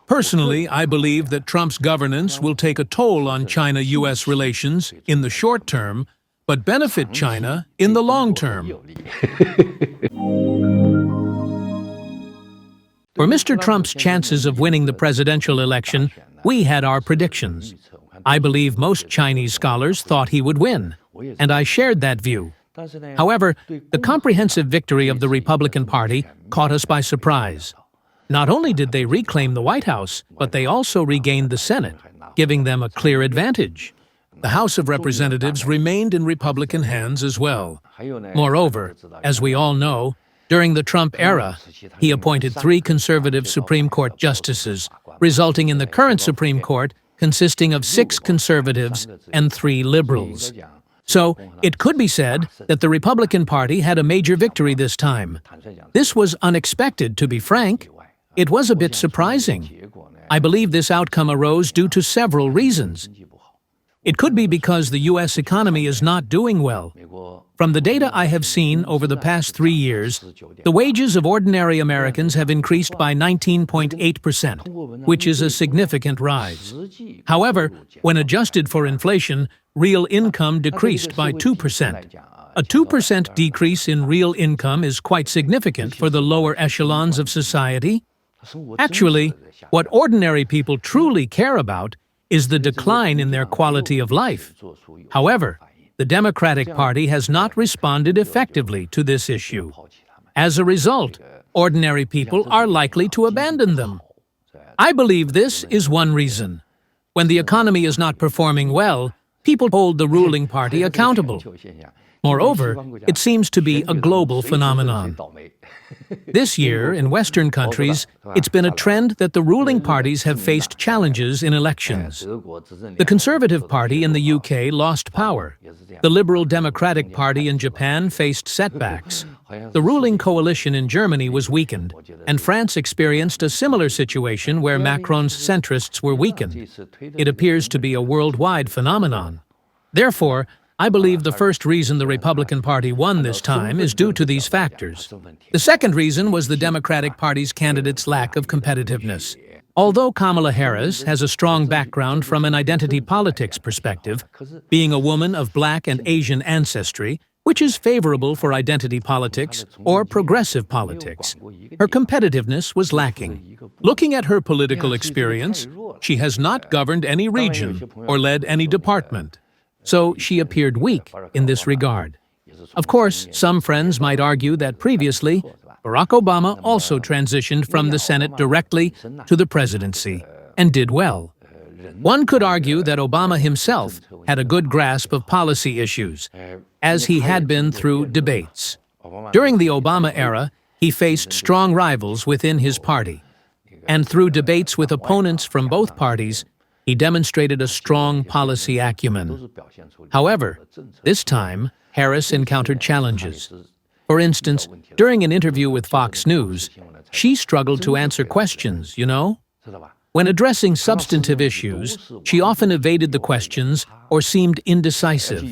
Personally, I believe that Trump's governance will take a toll on China-U.S. relations in the short term, but benefit China in the long term. For Mr. Trump's chances of winning the presidential election, we had our predictions. I believe most Chinese scholars thought he would win, and I shared that view. However, the comprehensive victory of the Republican Party caught us by surprise. Not only did they reclaim the White House, but they also regained the Senate, giving them a clear advantage. The House of Representatives remained in Republican hands as well. Moreover, as we all know, during the Trump era, he appointed 3 conservative Supreme Court justices, resulting in the current Supreme Court consisting of 6 conservatives and 3 liberals. So, it could be said that the Republican Party had a major victory this time. This was unexpected, to be frank. It was a bit surprising. I believe this outcome arose due to several reasons. It could be because the U.S. economy is not doing well. From the data I have seen over the past 3 years, the wages of ordinary Americans have increased by 19.8%, which is a significant rise. However, when adjusted for inflation, real income decreased by 2%. A 2% decrease in real income is quite significant for the lower echelons of society. Actually, what ordinary people truly care about is the decline in their quality of life. However, the Democratic Party has not responded effectively to this issue. As a result, ordinary people are likely to abandon them. I believe this is one reason. When the economy is not performing well, people hold the ruling party accountable. Moreover, it seems to be a global phenomenon. This year, in Western countries, it's been a trend that the ruling parties have faced challenges in elections. The Conservative Party in the UK lost power. The Liberal Democratic Party in Japan faced setbacks. The ruling coalition in Germany was weakened, and France experienced a similar situation where Macron's centrists were weakened. It appears to be a worldwide phenomenon. Therefore, I believe the first reason the Republican Party won this time is due to these factors. The second reason was the Democratic Party's candidate's lack of competitiveness. Although Kamala Harris has a strong background from an identity politics perspective, being a woman of Black and Asian ancestry, which is favorable for identity politics or progressive politics, her competitiveness was lacking. Looking at her political experience, she has not governed any region or led any department. So she appeared weak in this regard. Of course, some friends might argue that previously, Barack Obama also transitioned from the Senate directly to the presidency and did well. One could argue that Obama himself had a good grasp of policy issues, as he had been through debates. During the Obama era, he faced strong rivals within his party, and through debates with opponents from both parties, he demonstrated a strong policy acumen. However, this time, Harris encountered challenges. For instance, during an interview with Fox News, she struggled to answer questions, When addressing substantive issues, she often evaded the questions or seemed indecisive.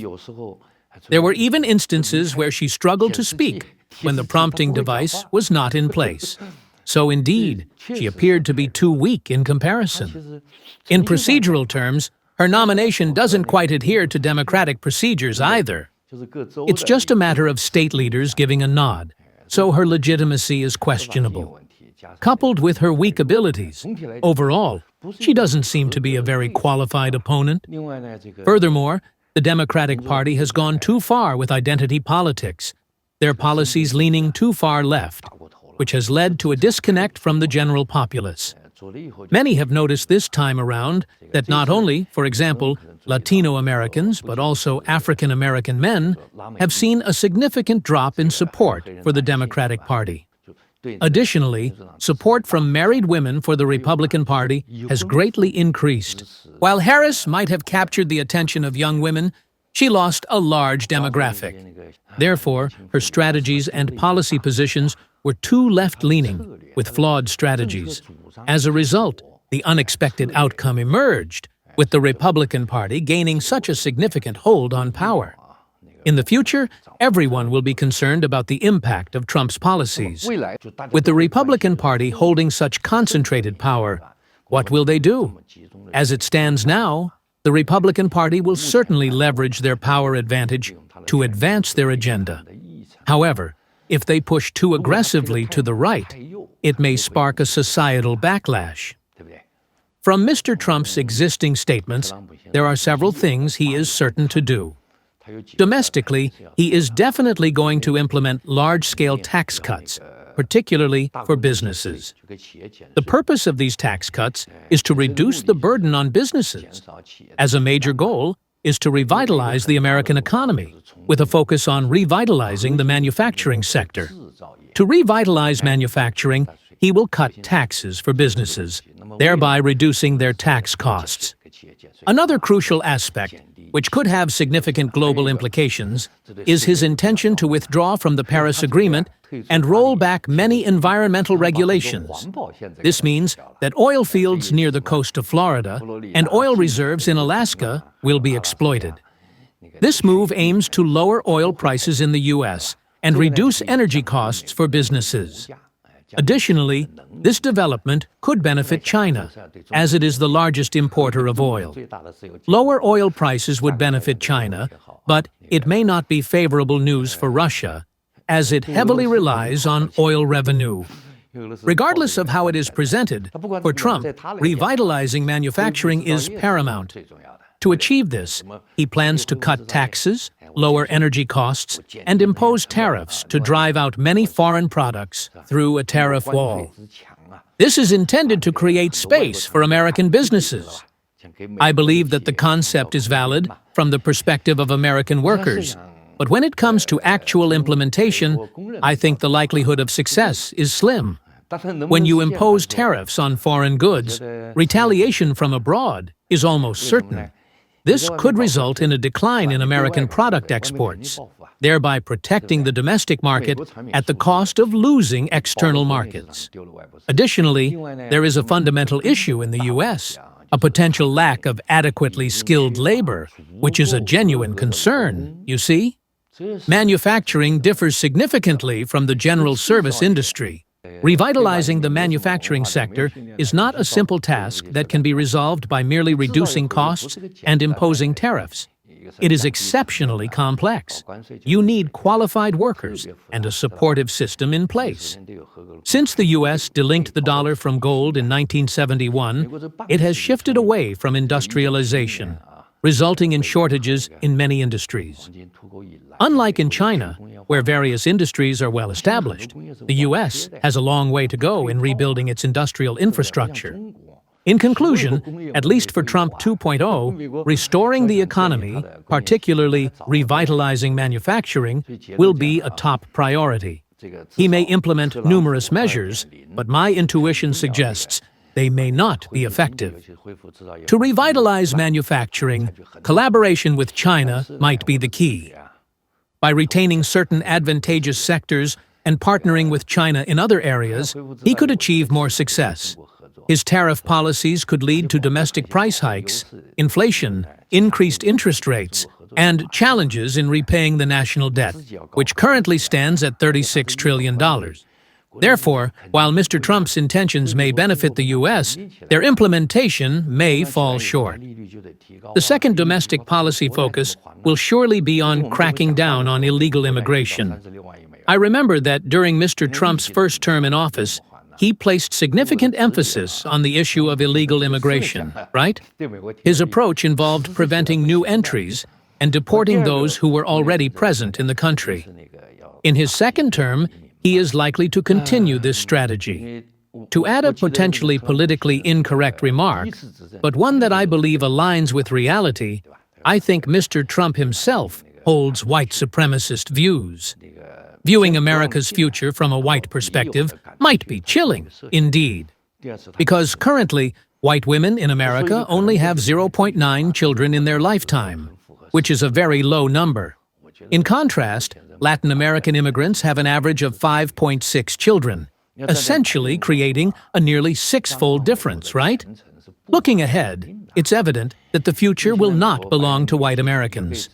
There were even instances where she struggled to speak when the prompting device was not in place. So indeed, she appeared to be too weak in comparison. In procedural terms, her nomination doesn't quite adhere to democratic procedures either. It's just a matter of state leaders giving a nod, so her legitimacy is questionable. Coupled with her weak abilities, overall, she doesn't seem to be a very qualified opponent. Furthermore, the Democratic Party has gone too far with identity politics, their policies leaning too far left, which has led to a disconnect from the general populace. Many have noticed this time around that not only, for example, Latino Americans, but also African American men have seen a significant drop in support for the Democratic Party. Additionally, support from married women for the Republican Party has greatly increased. While Harris might have captured the attention of young women, she lost a large demographic. Therefore, her strategies and policy positions were too left-leaning, with flawed strategies. As a result, the unexpected outcome emerged, with the Republican Party gaining such a significant hold on power. In the future, everyone will be concerned about the impact of Trump's policies. With the Republican Party holding such concentrated power, what will they do? As it stands now, the Republican Party will certainly leverage their power advantage to advance their agenda. However, if they push too aggressively to the right, it may spark a societal backlash. From Mr. Trump's existing statements, there are several things he is certain to do. Domestically, he is definitely going to implement large-scale tax cuts, particularly for businesses. The purpose of these tax cuts is to reduce the burden on businesses. As a major goal is to revitalize the American economy, with a focus on revitalizing the manufacturing sector. To revitalize manufacturing, he will cut taxes for businesses, thereby reducing their tax costs. Another crucial aspect, which could have significant global implications, is his intention to withdraw from the Paris Agreement and roll back many environmental regulations. This means that oil fields near the coast of Florida and oil reserves in Alaska will be exploited. This move aims to lower oil prices in the U.S. and reduce energy costs for businesses. Additionally, this development could benefit China, as it is the largest importer of oil. Lower oil prices would benefit China, but it may not be favorable news for Russia, as it heavily relies on oil revenue. Regardless of how it is presented, for Trump, revitalizing manufacturing is paramount. To achieve this, he plans to cut taxes, lower energy costs, and impose tariffs to drive out many foreign products through a tariff wall. This is intended to create space for American businesses. I believe that the concept is valid from the perspective of American workers, but when it comes to actual implementation, I think the likelihood of success is slim. When you impose tariffs on foreign goods, retaliation from abroad is almost certain. This could result in a decline in American product exports, thereby protecting the domestic market at the cost of losing external markets. Additionally, there is a fundamental issue in the U.S., a potential lack of adequately skilled labor, which is a genuine concern, you see? Manufacturing differs significantly from the general service industry. Revitalizing the manufacturing sector is not a simple task that can be resolved by merely reducing costs and imposing tariffs. It is exceptionally complex. You need qualified workers and a supportive system in place. Since the U.S. delinked the dollar from gold in 1971, it has shifted away from industrialization, resulting in shortages in many industries. Unlike in China, where various industries are well established, the U.S. has a long way to go in rebuilding its industrial infrastructure. In conclusion, at least for Trump 2.0, restoring the economy, particularly revitalizing manufacturing, will be a top priority. He may implement numerous measures, but my intuition suggests they may not be effective. To revitalize manufacturing, collaboration with China might be the key. By retaining certain advantageous sectors and partnering with China in other areas, he could achieve more success. His tariff policies could lead to domestic price hikes, inflation, increased interest rates, and challenges in repaying the national debt, which currently stands at $36 trillion. Therefore, while Mr. Trump's intentions may benefit the U.S., their implementation may fall short. The second domestic policy focus will surely be on cracking down on illegal immigration. I remember that during Mr. Trump's first term in office, he placed significant emphasis on the issue of illegal immigration, right? His approach involved preventing new entries and deporting those who were already present in the country. In his second term, he is likely to continue this strategy. To add a potentially politically incorrect remark, but one that I believe aligns with reality, I think Mr. Trump himself holds white supremacist views. Viewing America's future from a white perspective might be chilling, indeed. Because currently, white women in America only have 0.9 children in their lifetime, which is a very low number. In contrast, Latin American immigrants have an average of 5.6 children, essentially creating a nearly six-fold difference, right? Looking ahead, it's evident that the future will not belong to white Americans.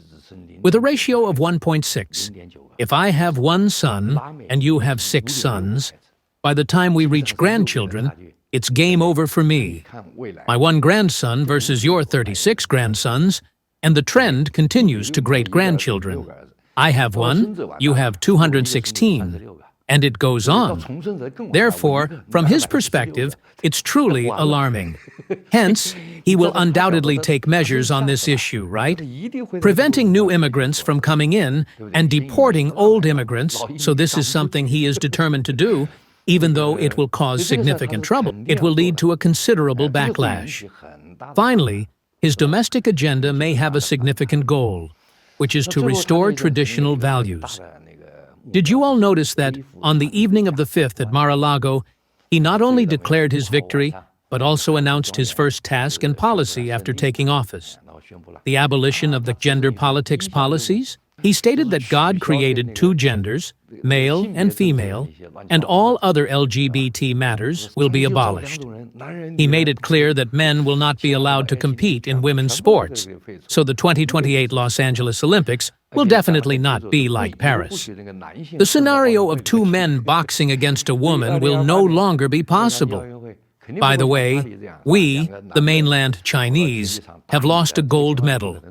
with a ratio of 1.6. If I have one son and you have 6 sons, by the time we reach grandchildren, it's game over for me. My one grandson versus your 36 grandsons, and the trend continues to great-grandchildren. I have one, you have 216, and it goes on. Therefore, from his perspective, it's truly alarming. Hence, he will undoubtedly take measures on this issue, right? Preventing new immigrants from coming in and deporting old immigrants, so this is something he is determined to do, even though it will cause significant trouble. It will lead to a considerable backlash. Finally, his domestic agenda may have a significant goal, which is to restore traditional values. Did you all notice that, on the evening of the 5th at Mar-a-Lago, he not only declared his victory, but also announced his first task and policy after taking office? The abolition of the gender politics policies? He stated that God created 2 genders, male and female, and all other LGBT matters will be abolished. He made it clear that men will not be allowed to compete in women's sports, so the 2028 Los Angeles Olympics will definitely not be like Paris. The scenario of 2 men boxing against a woman will no longer be possible. By the way, we, the mainland Chinese, have lost a gold medal.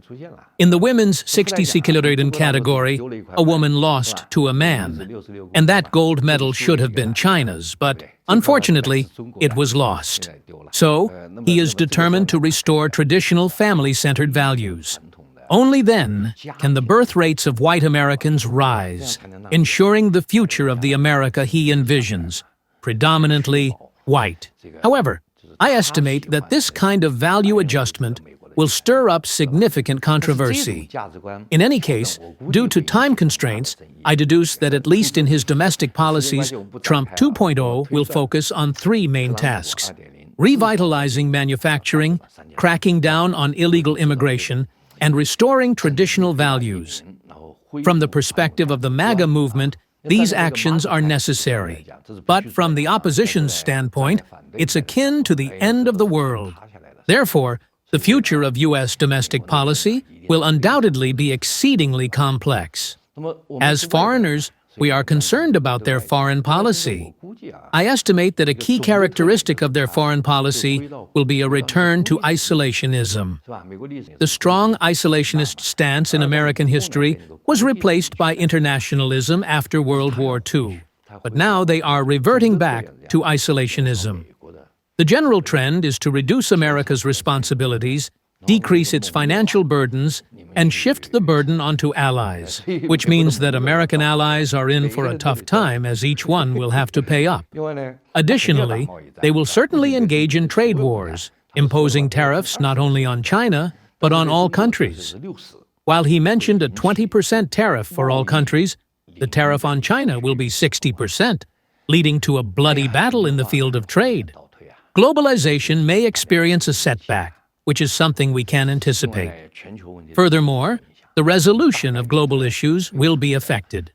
In the women's 60 kg category, a woman lost to a man. And that gold medal should have been China's, but unfortunately, it was lost. So, he is determined to restore traditional family-centered values. Only then can the birth rates of white Americans rise, ensuring the future of the America he envisions, predominantly white. However, I estimate that this kind of value adjustment will stir up significant controversy. In any case, due to time constraints, I deduce that at least in his domestic policies, Trump 2.0 will focus on 3 main tasks: revitalizing manufacturing, cracking down on illegal immigration, and restoring traditional values. From the perspective of the MAGA movement, these actions are necessary. But from the opposition's standpoint, it's akin to the end of the world. Therefore, the future of U.S. domestic policy will undoubtedly be exceedingly complex. As foreigners, we are concerned about their foreign policy. I estimate that a key characteristic of their foreign policy will be a return to isolationism. The strong isolationist stance in American history was replaced by internationalism after World War II, but now they are reverting back to isolationism. The general trend is to reduce America's responsibilities, decrease its financial burdens, and shift the burden onto allies, which means that American allies are in for a tough time as each one will have to pay up. Additionally, they will certainly engage in trade wars, imposing tariffs not only on China, but on all countries. While he mentioned a 20% tariff for all countries, the tariff on China will be 60%, leading to a bloody battle in the field of trade. Globalization may experience a setback, which is something we can anticipate. Furthermore, the resolution of global issues will be affected.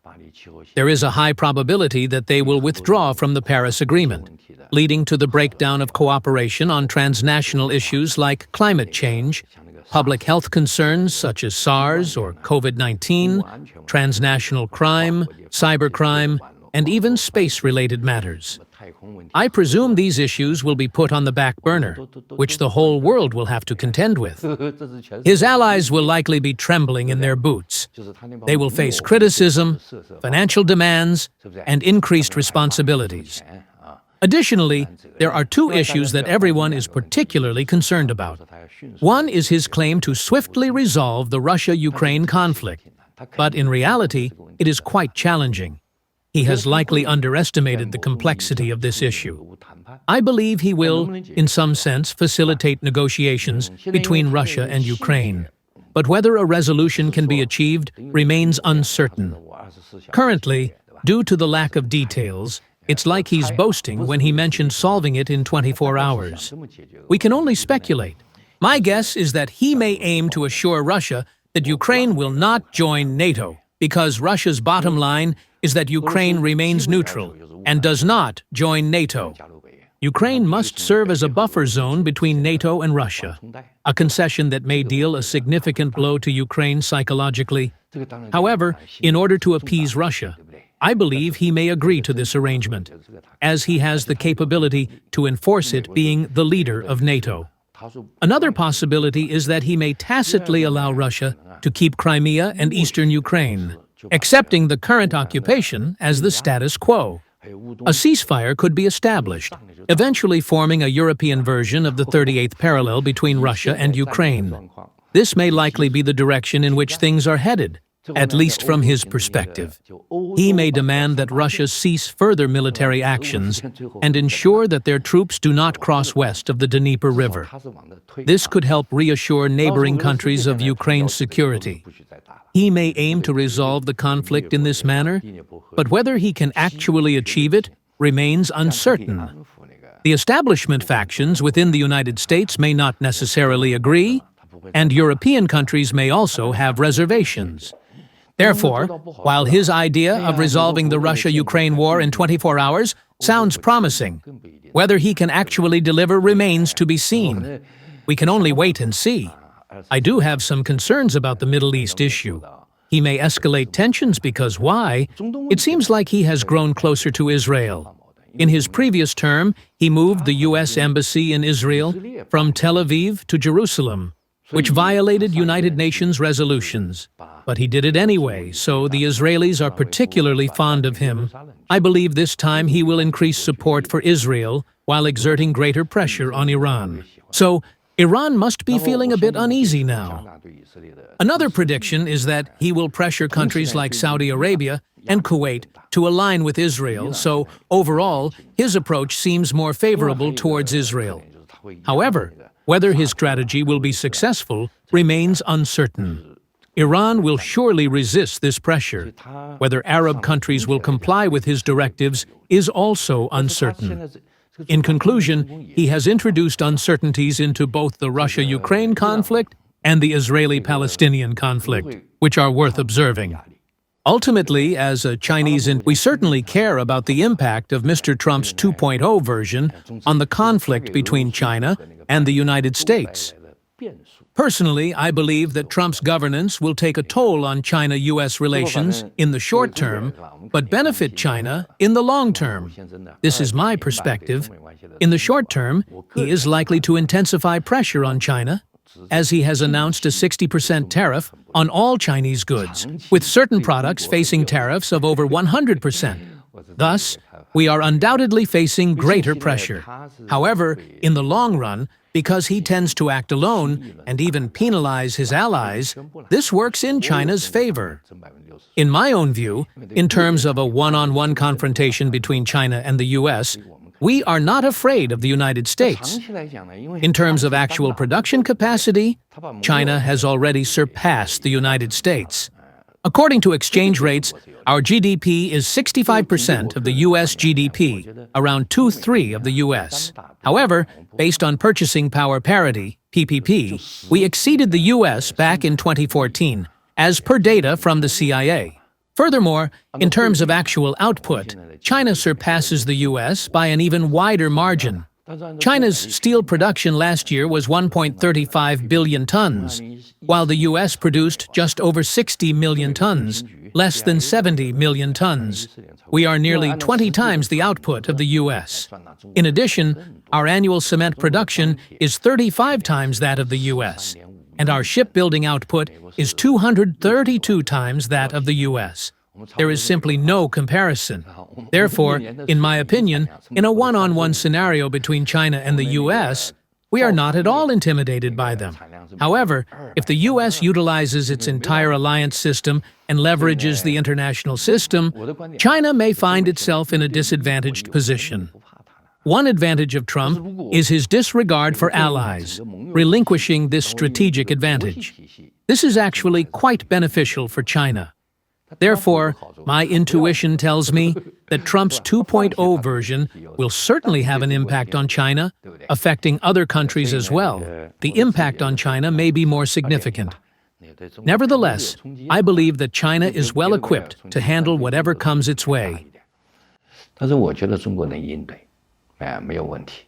There is a high probability that they will withdraw from the Paris Agreement, leading to the breakdown of cooperation on transnational issues like climate change, public health concerns such as SARS or COVID-19, transnational crime, cybercrime, and even space-related matters. I presume these issues will be put on the back burner, which the whole world will have to contend with. His allies will likely be trembling in their boots. They will face criticism, financial demands, and increased responsibilities. Additionally, there are 2 issues that everyone is particularly concerned about. One is his claim to swiftly resolve the Russia-Ukraine conflict, but in reality, it is quite challenging. He has likely underestimated the complexity of this issue. I believe he will, in some sense, facilitate negotiations between Russia and Ukraine. But whether a resolution can be achieved remains uncertain. Currently, due to the lack of details, it's like he's boasting when he mentioned solving it in 24 hours. We can only speculate. My guess is that he may aim to assure Russia that Ukraine will not join NATO, because Russia's bottom line is that Ukraine remains neutral and does not join NATO. Ukraine must serve as a buffer zone between NATO and Russia, a concession that may deal a significant blow to Ukraine psychologically. However, in order to appease Russia, I believe he may agree to this arrangement, as he has the capability to enforce it, being the leader of NATO. Another possibility is that he may tacitly allow Russia to keep Crimea and eastern Ukraine, accepting the current occupation as the status quo. A ceasefire could be established, eventually forming a European version of the 38th parallel between Russia and Ukraine. This may likely be the direction in which things are headed, at least from his perspective. He may demand that Russia cease further military actions and ensure that their troops do not cross west of the Dnieper River. This could help reassure neighboring countries of Ukraine's security. He may aim to resolve the conflict in this manner, but whether he can actually achieve it remains uncertain. The establishment factions within the United States may not necessarily agree, and European countries may also have reservations. Therefore, while his idea of resolving the Russia-Ukraine war in 24 hours sounds promising, whether he can actually deliver remains to be seen. We can only wait and see. I do have some concerns about the Middle East issue. He may escalate tensions because why? It seems like he has grown closer to Israel. In his previous term, he moved the U.S. Embassy in Israel from Tel Aviv to Jerusalem, which violated United Nations resolutions. But he did it anyway, so the Israelis are particularly fond of him. I believe this time he will increase support for Israel while exerting greater pressure on Iran. So, Iran must be feeling a bit uneasy now. Another prediction is that he will pressure countries like Saudi Arabia and Kuwait to align with Israel, so overall, his approach seems more favorable towards Israel. However, whether his strategy will be successful remains uncertain. Iran will surely resist this pressure. Whether Arab countries will comply with his directives is also uncertain. In conclusion, he has introduced uncertainties into both the Russia-Ukraine conflict and the Israeli-Palestinian conflict, which are worth observing. Ultimately, as a Chinese, we certainly care about the impact of Mr. Trump's 2.0 version on the conflict between China and the United States. Personally, I believe that Trump's governance will take a toll on China-U.S. relations in the short term, but benefit China in the long term. This is my perspective. In the short term, he is likely to intensify pressure on China, as he has announced a 60% tariff on all Chinese goods, with certain products facing tariffs of over 100%. Thus, we are undoubtedly facing greater pressure. However, in the long run, because he tends to act alone and even penalize his allies, this works in China's favor. In my own view, in terms of a one-on-one confrontation between China and the U.S., we are not afraid of the United States. In terms of actual production capacity, China has already surpassed the United States. According to exchange rates, our GDP is 65% of the U.S. GDP, around 2/3 of the U.S. However, based on purchasing power parity, PPP, we exceeded the U.S. back in 2014, as per data from the CIA. Furthermore, in terms of actual output, China surpasses the U.S. by an even wider margin. China's steel production last year was 1.35 billion tons, while the U.S. produced just over 60 million tons, less than 70 million tons. We are nearly 20 times the output of the U.S. In addition, our annual cement production is 35 times that of the U.S., and our shipbuilding output is 232 times that of the U.S. There is simply no comparison. Therefore, in my opinion, in a one-on-one scenario between China and the U.S., we are not at all intimidated by them. However, if the U.S. utilizes its entire alliance system and leverages the international system, China may find itself in a disadvantaged position. One advantage of Trump is his disregard for allies, relinquishing this strategic advantage. This is actually quite beneficial for China. Therefore, my intuition tells me that Trump's 2.0 version will certainly have an impact on China, affecting other countries as well. The impact on China may be more significant. Nevertheless, I believe that China is well equipped to handle whatever comes its way. 没有问题。